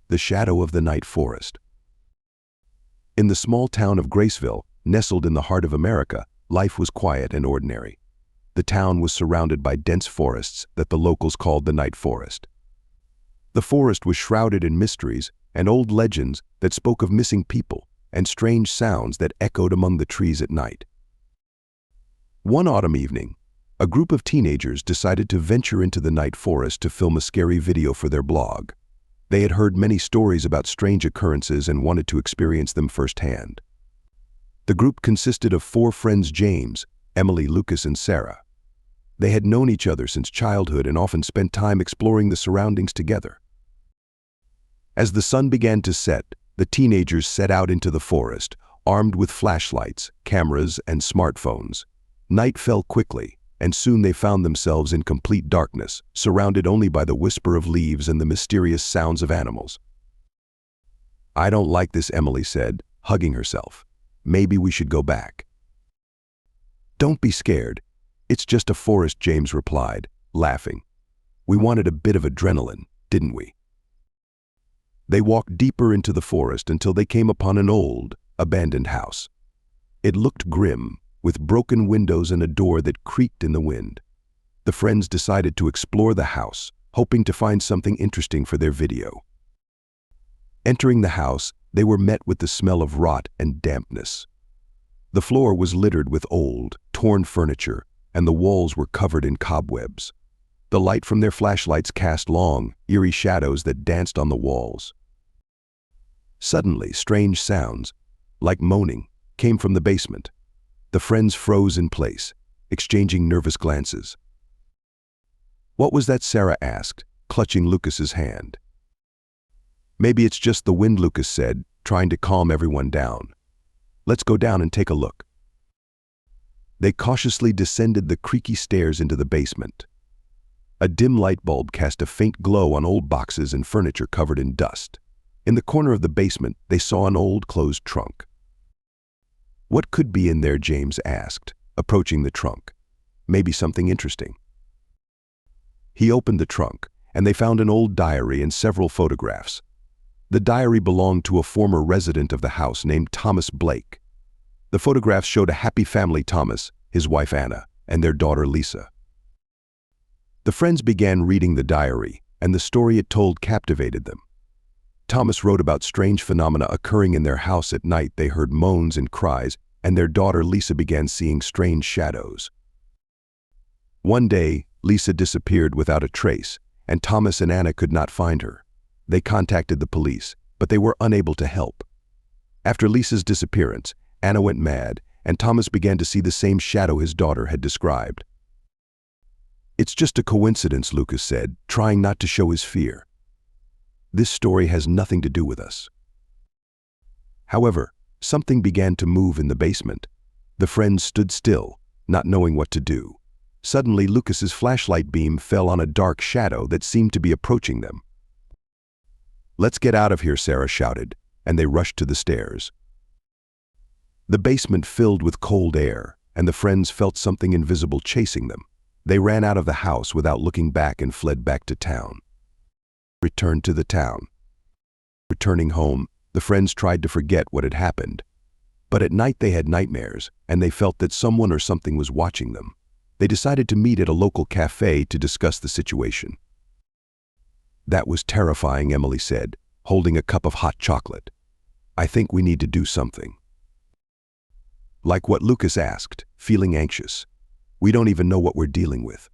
The Shadow of the Night Forest. In the small town of Graceville, nestled in the heart of America, life was quiet and ordinary. The town was surrounded by dense forests that the locals called the Night Forest. The forest was shrouded in mysteries and old legends that spoke of missing people and strange sounds that echoed among the trees at night. One autumn evening, a group of teenagers decided to venture into the Night Forest to film a scary video for their blog. They had heard many stories about strange occurrences and wanted to experience them firsthand. The group consisted of 4 friends: James, Emily, Lucas, and Sarah. They had known each other since childhood and often spent time exploring the surroundings together. As the sun began to set, the teenagers set out into the forest, armed with flashlights, cameras, and smartphones. Night fell quickly, and soon they found themselves in complete darkness, surrounded only by the whisper of leaves and the mysterious sounds of animals. "I don't like this," Emily said, hugging herself. "Maybe we should go back." "Don't be scared. It's just a forest," James replied, laughing. "We wanted a bit of adrenaline, didn't we?" They walked deeper into the forest until they came upon an old, abandoned house. It looked grim, with broken windows and a door that creaked in the wind. The friends decided to explore the house, hoping to find something interesting for their video. Entering the house, they were met with the smell of rot and dampness. The floor was littered with old, torn furniture, and the walls were covered in cobwebs. The light from their flashlights cast long, eerie shadows that danced on the walls. Suddenly, strange sounds, like moaning, came from the basement. The friends froze in place, exchanging nervous glances. "What was that?" Sarah asked, clutching Lucas's hand. "Maybe it's just the wind," Lucas said, trying to calm everyone down. "Let's go down and take a look." They cautiously descended the creaky stairs into the basement. A dim light bulb cast a faint glow on old boxes and furniture covered in dust. In the corner of the basement, they saw an old closed trunk. "What could be in there?" James asked, approaching the trunk. "Maybe something interesting." He opened the trunk, and they found an old diary and several photographs. The diary belonged to a former resident of the house named Thomas Blake. The photographs showed a happy family: Thomas, his wife Anna, and their daughter Lisa. The friends began reading the diary, and the story it told captivated them. Thomas wrote about strange phenomena occurring in their house at night. They heard moans and cries, and their daughter Lisa began seeing strange shadows. One day, Lisa disappeared without a trace, and Thomas and Anna could not find her. They contacted the police, but they were unable to help. After Lisa's disappearance, Anna went mad, and Thomas began to see the same shadow his daughter had described. "It's just a coincidence," Lucas said, trying not to show his fear. "This story has nothing to do with us." However, something began to move in the basement. The friends stood still, not knowing what to do. Suddenly, Lucas's flashlight beam fell on a dark shadow that seemed to be approaching them. "Let's get out of here," Sarah shouted, and they rushed to the stairs. The basement filled with cold air, and the friends felt something invisible chasing them. They ran out of the house without looking back and fled back to town. Returned to the town. Returning home, the friends tried to forget what had happened. But at night they had nightmares, and they felt that someone or something was watching them. They decided to meet at a local cafe to discuss the situation. "That was terrifying," Emily said, holding a cup of hot chocolate. "I think we need to do something." Like what Lucas asked, feeling anxious. "We don't even know what we're dealing with."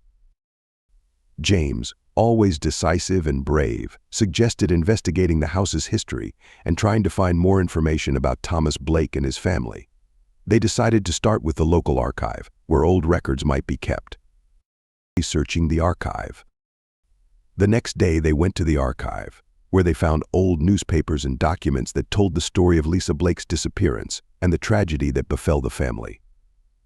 James, always decisive and brave, suggested investigating the house's history and trying to find more information about Thomas Blake and his family. They decided to start with the local archive, where old records might be kept. Researching the archive. The next day they went to the archive, where they found old newspapers and documents that told the story of Lisa Blake's disappearance and the tragedy that befell the family.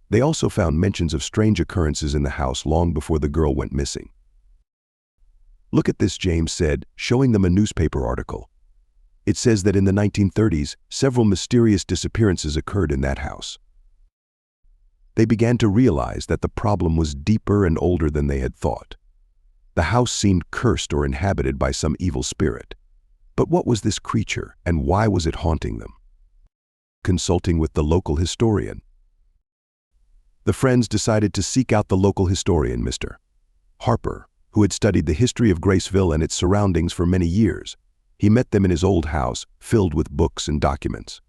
They also found mentions of strange occurrences in the house long before the girl went missing. "Look at this," James said, showing them a newspaper article. "It says that in the 1930s, several mysterious disappearances occurred in that house." They began to realize that the problem was deeper and older than they had thought. The house seemed cursed or inhabited by some evil spirit. But what was this creature, and why was it haunting them? Consulting with the local historian, the friends decided to seek out the local historian, Mr. Harper, who had studied the history of Graceville and its surroundings for many years. He met them in his old house, filled with books and documents.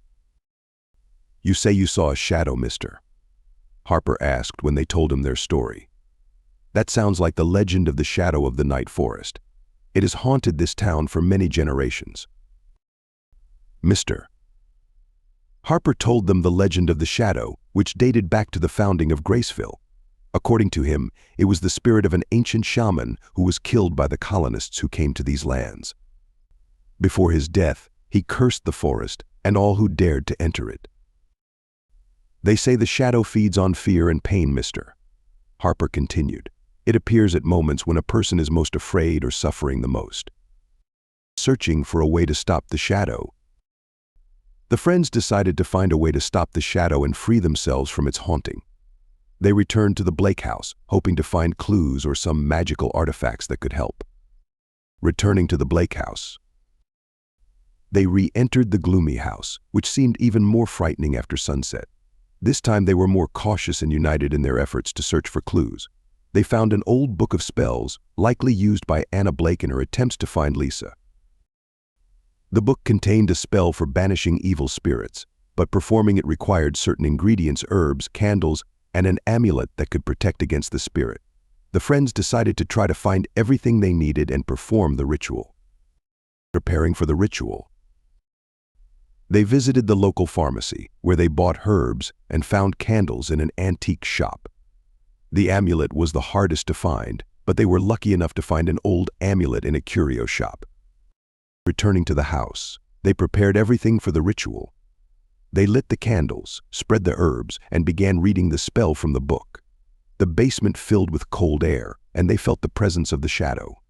"You say you saw a shadow, Mr. Harper asked when they told him their story. "That sounds like the legend of the shadow of the night forest. It has haunted this town for many generations." Mr. Harper told them the legend of the shadow, which dated back to the founding of Graceville. According to him, it was the spirit of an ancient shaman who was killed by the colonists who came to these lands. Before his death, he cursed the forest and all who dared to enter it. "They say the shadow feeds on fear and pain, Mr. Harper continued. "It appears at moments when a person is most afraid or suffering the most." Searching for a way to stop the shadow, the friends decided to find a way to stop the shadow and free themselves from its haunting. They returned to the Blake house, hoping to find clues or some magical artifacts that could help. Returning to the Blake house, they re-entered the gloomy house, which seemed even more frightening after sunset. This time they were more cautious and united in their efforts to search for clues. They found an old book of spells, likely used by Anna Blake in her attempts to find Lisa. The book contained a spell for banishing evil spirits, but performing it required certain ingredients, herbs, candles, and an amulet that could protect against the spirit. The friends decided to try to find everything they needed and perform the ritual. Preparing for the ritual, they visited the local pharmacy, where they bought herbs and found candles in an antique shop. The amulet was the hardest to find, but they were lucky enough to find an old amulet in a curio shop. Returning to the house, they prepared everything for the ritual. They lit the candles, spread the herbs, and began reading the spell from the book. The basement filled with cold air, and they felt the presence of the shadow.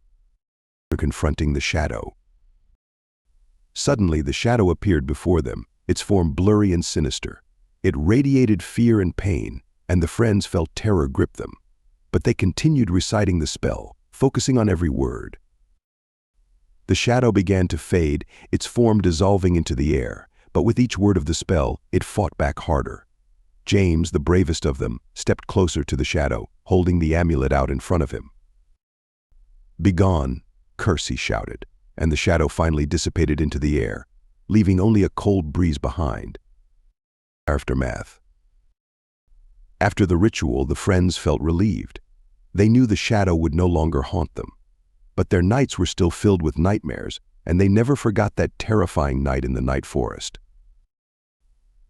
Confronting the shadow. Suddenly, the shadow appeared before them, its form blurry and sinister. It radiated fear and pain, and the friends felt terror grip them. But they continued reciting the spell, focusing on every word. The shadow began to fade, its form dissolving into the air, but with each word of the spell, it fought back harder. James, the bravest of them, stepped closer to the shadow, holding the amulet out in front of him. "Begone, curse," he shouted, and the shadow finally dissipated into the air, leaving only a cold breeze behind. Aftermath. After the ritual, the friends felt relieved. They knew the shadow would no longer haunt them. But their nights were still filled with nightmares, and they never forgot that terrifying night in the night forest.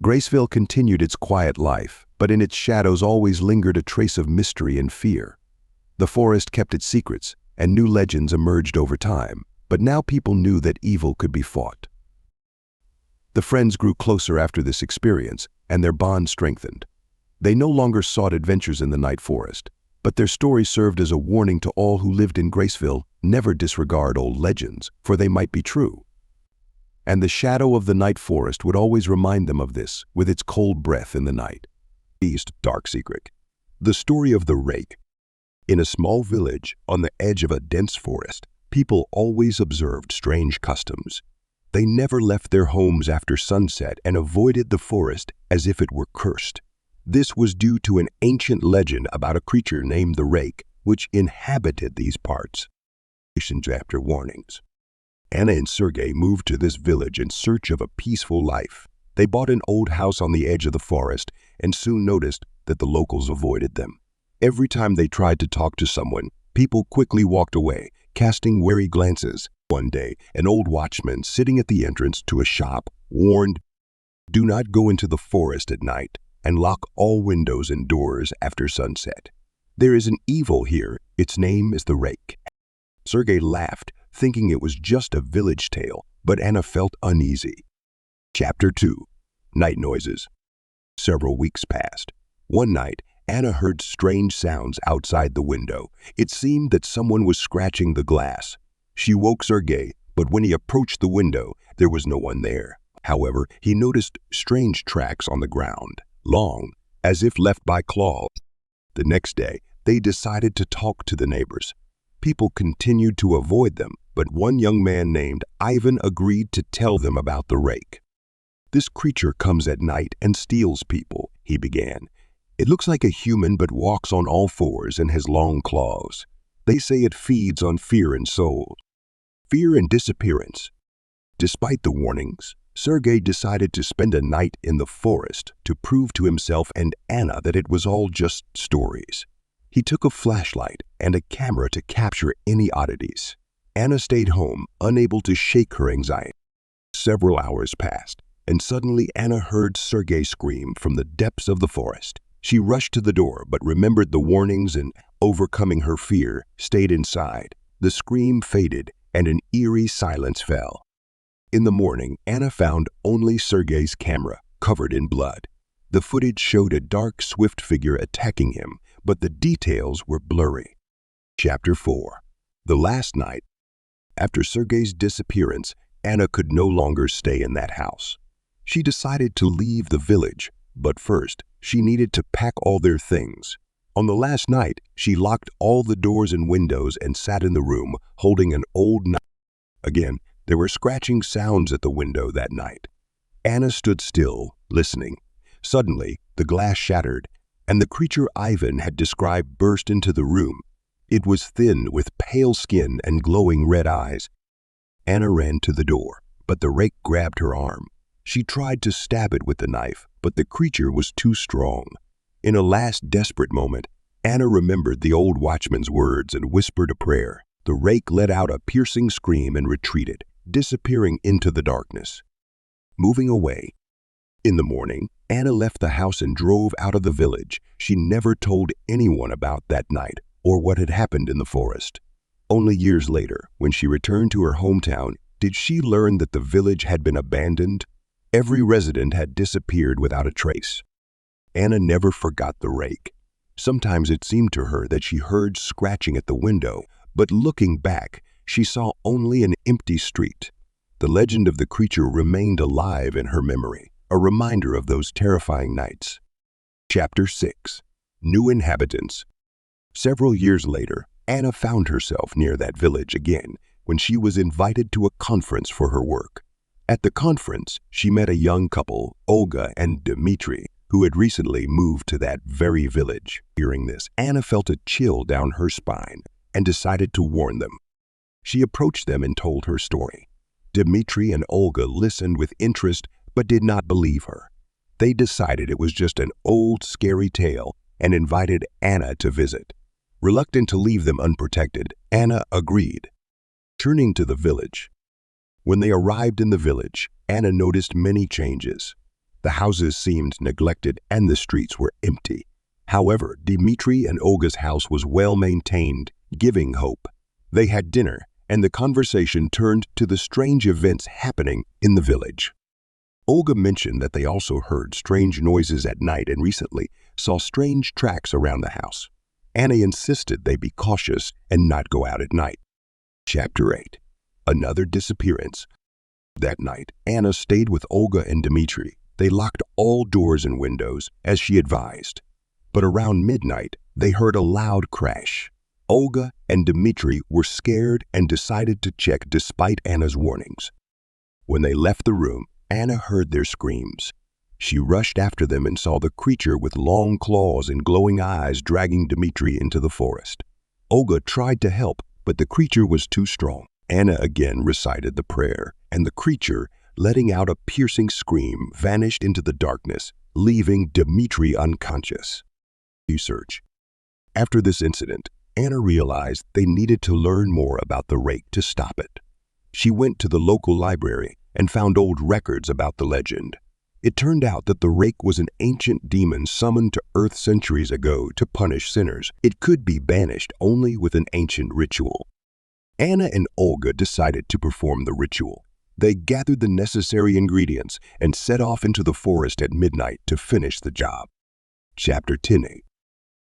Graceville continued its quiet life, but in its shadows always lingered a trace of mystery and fear. The forest kept its secrets, and new legends emerged over time, but now people knew that evil could be fought. The friends grew closer after this experience, and their bond strengthened. They no longer sought adventures in the night forest, but their story served as a warning to all who lived in Graceville: never disregard old legends, for they might be true. And the shadow of the night forest would always remind them of this, with its cold breath in the night. East Dark Secret. The story of the rake. In a small village on the edge of a dense forest, people always observed strange customs. They never left their homes after sunset and avoided the forest as if it were cursed. This was due to an ancient legend about a creature named the rake, which inhabited these parts. Chapter warnings. Anna and Sergei moved to this village in search of a peaceful life. They bought an old house on the edge of the forest and soon noticed that the locals avoided them. Every time they tried to talk to someone, people quickly walked away, casting wary glances. One day, an old watchman sitting at the entrance to a shop warned, "Do not go into the forest at night and lock all windows and doors after sunset. There is an evil here. Its name is the rake." Sergei laughed, thinking it was just a village tale, but Anna felt uneasy. Chapter 2. Night Noises. Several weeks passed. One night, Anna heard strange sounds outside the window. It seemed that someone was scratching the glass. She woke Sergei, but when he approached the window, there was no one there. However, he noticed strange tracks on the ground, long, as if left by claws. The next day, they decided to talk to the neighbors. People continued to avoid them, but one young man named Ivan agreed to tell them about the rake. "This creature comes at night and steals people," he began. "It looks like a human but walks on all fours and has long claws. They say it feeds on fear and disappearance." Despite the warnings, Sergei decided to spend a night in the forest to prove to himself and Anna that it was all just stories. He took a flashlight and a camera to capture any oddities. Anna stayed home, unable to shake her anxiety. Several hours passed, and suddenly Anna heard Sergei scream from the depths of the forest. She rushed to the door but remembered the warnings and, overcoming her fear, stayed inside. The scream faded and an eerie silence fell. In the morning, Anna found only Sergei's camera, covered in blood. The footage showed a dark, swift figure attacking him, but the details were blurry. Chapter 4. The last night. After Sergei's disappearance, Anna could no longer stay in that house. She decided to leave the village, but first, she needed to pack all their things. On the last night, she locked all the doors and windows and sat in the room, holding an old knife. Again, there were scratching sounds at the window that night. Anna stood still, listening. Suddenly, the glass shattered, and the creature Ivan had described burst into the room. It was thin, with pale skin and glowing red eyes. Anna ran to the door, but the rake grabbed her arm. She tried to stab it with the knife, but the creature was too strong. In a last desperate moment, Anna remembered the old watchman's words and whispered a prayer. The rake let out a piercing scream and retreated, disappearing into the darkness. Moving away. In the morning, Anna left the house and drove out of the village. She never told anyone about that night or what had happened in the forest. Only years later, when she returned to her hometown, did she learn that the village had been abandoned. Every resident had disappeared without a trace. Anna never forgot the rake. Sometimes it seemed to her that she heard scratching at the window, but looking back, she saw only an empty street. The legend of the creature remained alive in her memory, a reminder of those terrifying nights. Chapter 6. New Inhabitants. Several years later, Anna found herself near that village again when she was invited to a conference for her work. At the conference, she met a young couple, Olga and Dmitry, who had recently moved to that very village. Hearing this, Anna felt a chill down her spine and decided to warn them. She approached them and told her story. Dmitry and Olga listened with interest but did not believe her. They decided it was just an old, scary tale and invited Anna to visit. Reluctant to leave them unprotected, Anna agreed. Turning to the village. When they arrived in the village, Anna noticed many changes. The houses seemed neglected and the streets were empty. However, Dmitry and Olga's house was well maintained, giving hope. They had dinner, and the conversation turned to the strange events happening in the village. Olga mentioned that they also heard strange noises at night and recently saw strange tracks around the house. Anna insisted they be cautious and not go out at night. Chapter 8. Another disappearance. That night, Anna stayed with Olga and Dmitry. They locked all doors and windows, as she advised. But around midnight, they heard a loud crash. Olga and Dmitry were scared and decided to check despite Anna's warnings. When they left the room, Anna heard their screams. She rushed after them and saw the creature with long claws and glowing eyes dragging Dmitry into the forest. Olga tried to help, but the creature was too strong. Anna again recited the prayer, and the creature, letting out a piercing scream, vanished into the darkness, leaving Dmitry unconscious. Research. After this incident, Anna realized they needed to learn more about the rake to stop it. She went to the local library and found old records about the legend. It turned out that the rake was an ancient demon summoned to Earth centuries ago to punish sinners. It could be banished only with an ancient ritual. Anna and Olga decided to perform the ritual. They gathered the necessary ingredients and set off into the forest at midnight to finish the job. Chapter 10.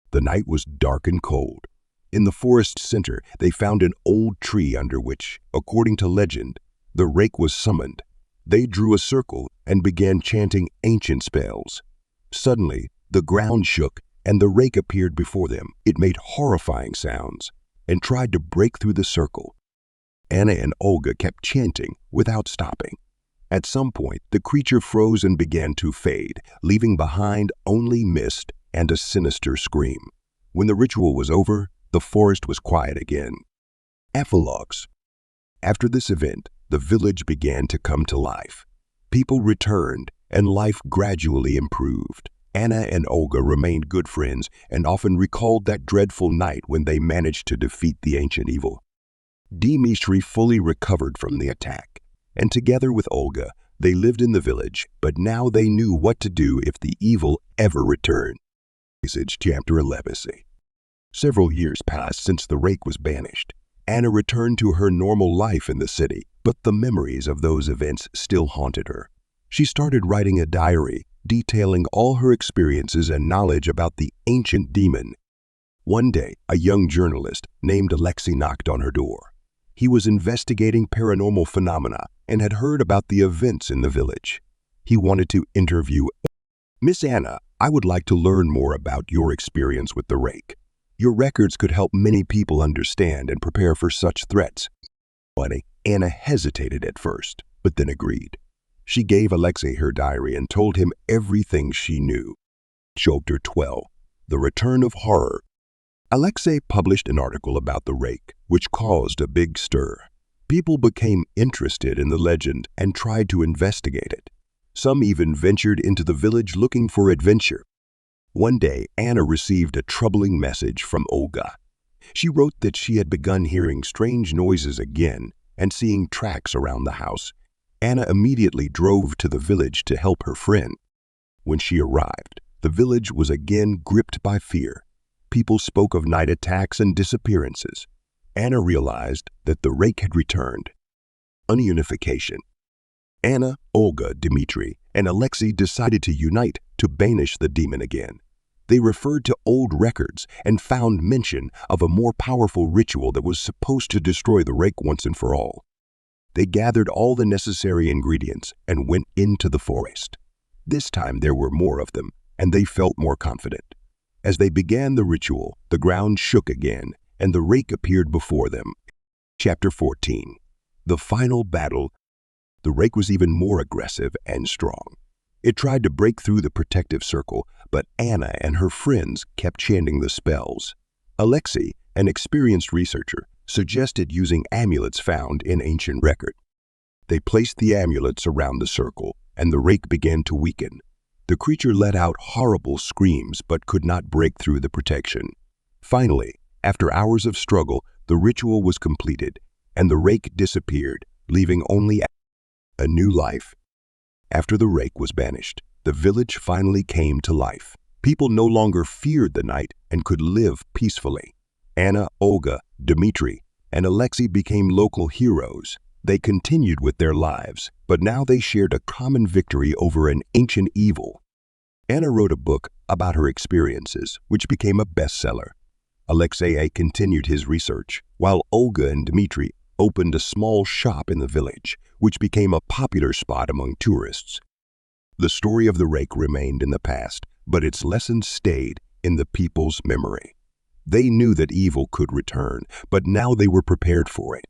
The night was dark and cold. In the forest center, they found an old tree under which, according to legend, the rake was summoned. They drew a circle and began chanting ancient spells. Suddenly, the ground shook and the rake appeared before them. It made horrifying sounds. and tried to break through the circle. Anna and Olga kept chanting without stopping. At some point, the creature froze and began to fade, leaving behind only mist and a sinister scream. When the ritual was over, the forest was quiet again. Epilogues. After this event, the village began to come to life. People returned, and life gradually improved. Anna and Olga remained good friends and often recalled that dreadful night when they managed to defeat the ancient evil. Dmitri fully recovered from the attack, and together with Olga, they lived in the village, but now they knew what to do if the evil ever returned. Passage Chapter 11. Several years passed since the rake was banished. Anna returned to her normal life in the city, but the memories of those events still haunted her. She started writing a diary, detailing all her experiences and knowledge about the ancient demon. One day, a young journalist named Alexei knocked on her door. He was investigating paranormal phenomena and had heard about the events in the village. He wanted to interview Miss Anna. I would like to learn more about your experience with the rake. Your records could help many people understand and prepare for such threats. Anna hesitated at first, but then agreed. She gave Alexei her diary and told him everything she knew. Chapter 12. The Return of Horror. Alexei published an article about the rake, which caused a big stir. People became interested in the legend and tried to investigate it. Some even ventured into the village looking for adventure. One day, Anna received a troubling message from Olga. She wrote that she had begun hearing strange noises again and seeing tracks around the house. Anna immediately drove to the village to help her friend. When she arrived, the village was again gripped by fear. People spoke of night attacks and disappearances. Anna realized that the rake had returned. Unification. Anna, Olga, Dmitri, and Alexei decided to unite to banish the demon again. They referred to old records and found mention of a more powerful ritual that was supposed to destroy the rake once and for all. They gathered all the necessary ingredients and went into the forest. This time there were more of them, and they felt more confident. As they began the ritual, the ground shook again, and the rake appeared before them. Chapter 14. The Final Battle. The rake was even more aggressive and strong. It tried to break through the protective circle, but Anna and her friends kept chanting the spells. Alexei, an experienced researcher, suggested using amulets found in ancient record. They placed the amulets around the circle, and the rake began to weaken. The creature let out horrible screams but could not break through the protection. Finally, after hours of struggle, the ritual was completed, and the rake disappeared, leaving only a new life. After the rake was banished, the village finally came to life. People no longer feared the night and could live peacefully. Anna, Olga, Dmitri, and Alexei became local heroes. They continued with their lives, but now they shared a common victory over an ancient evil. Anna wrote a book about her experiences, which became a bestseller. Alexei continued his research, while Olga and Dmitri opened a small shop in the village, which became a popular spot among tourists. The story of the rake remained in the past, but its lessons stayed in the people's memory. They knew that evil could return, but now they were prepared for it.